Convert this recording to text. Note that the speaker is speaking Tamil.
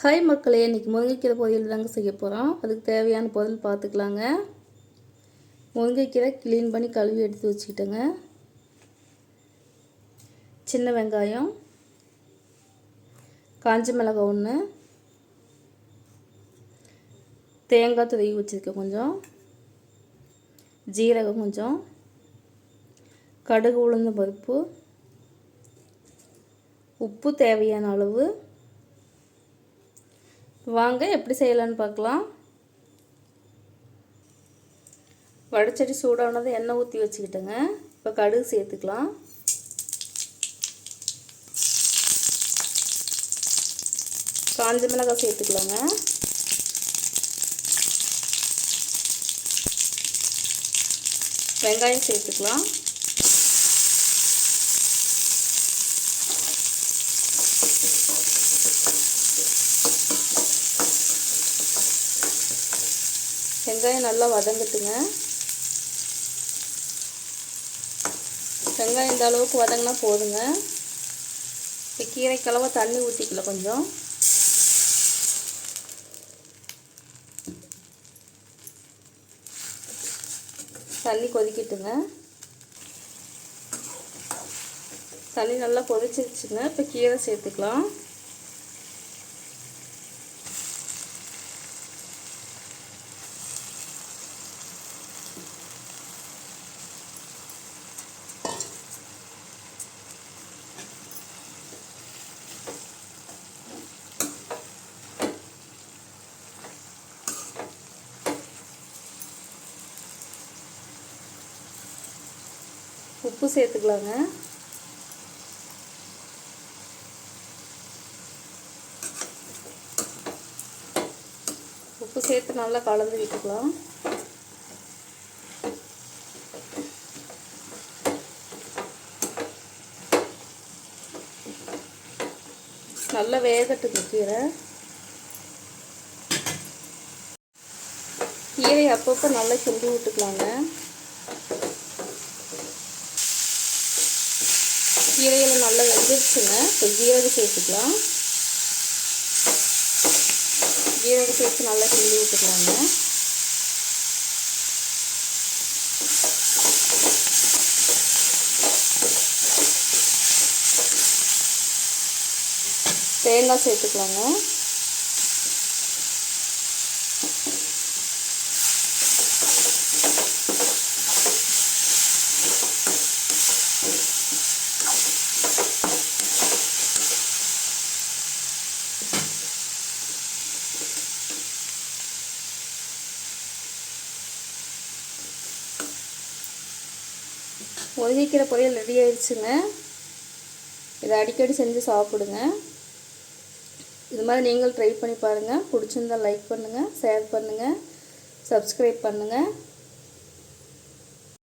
ஹாய் மக்களே, இன்றைக்கி முருங்கைக்கீரை பொரியல் தாங்க செய்ய போகிறோம். அதுக்கு தேவையான பொருள் பார்த்துக்கலாங்க. முருங்கைக்கீரை க்ளீன் பண்ணி கழுவி எடுத்து வச்சுக்கிட்டேங்க. சின்ன வெங்காயம், காஞ்ச மிளகாய் 1, தேங்காய் துருவி வச்சுருக்கேன் கொஞ்சம், ஜீரகம் கொஞ்சம், கடுகு உளுந்த பருப்பு, உப்பு தேவையான அளவு. வாங்க எப்படி செய்யலான்னு பார்க்கலாம். வடைச்சட்டி சூடானது எண்ணெய் ஊற்றி வச்சுக்கிட்டேங்க. இப்போ கடுகு சேர்த்துக்கலாம். காஞ்ச மிளகாய் சேர்த்துக்கலாங்க. வெங்காயம் சேர்த்துக்கலாம். வெங்காயம் நல்லா வதங்கட்டுங்க. வெங்காயம் இந்த அளவுக்கு வதங்கினா போதுங்க. இப்போ கீரைக்கலவை தண்ணி ஊற்றிக்கல, கொஞ்சம் தண்ணி கொதிக்கட்டுங்க. தண்ணி நல்லா கொதிச்சிருச்சுங்க. இப்போ கீரை சேர்த்துக்கலாம். உப்பு சேர்த்துக்கலாங்க. உப்பு சேர்த்து நல்லா கலந்து விட்டுக்கலாம். நல்லா வேகட்டுங்க கீரை. கீரை அப்பப்போ நல்லா கிண்டி விட்டுக்கலாங்க. கீரையில் நல்லா வெந்துருச்சுங்க. இப்போ ஜீரகம் சேர்த்துக்கலாம். ஜீரகம் சேர்த்து நல்லா கிண்டி விட்டுக்கலாங்க. தேங்காய் சேர்த்துக்கலாங்க. முருங்கைக்கீரை பொரியல் ரெடி ஆயிடுச்சுங்க. இதை அடிக்கடி செஞ்சு சாப்பிடுங்க. இது மாதிரி நீங்களும் ட்ரை பண்ணி பாருங்கள். பிடிச்சிருந்தால் லைக் பண்ணுங்கள், ஷேர் பண்ணுங்கள், சப்ஸ்கிரைப் பண்ணுங்கள்.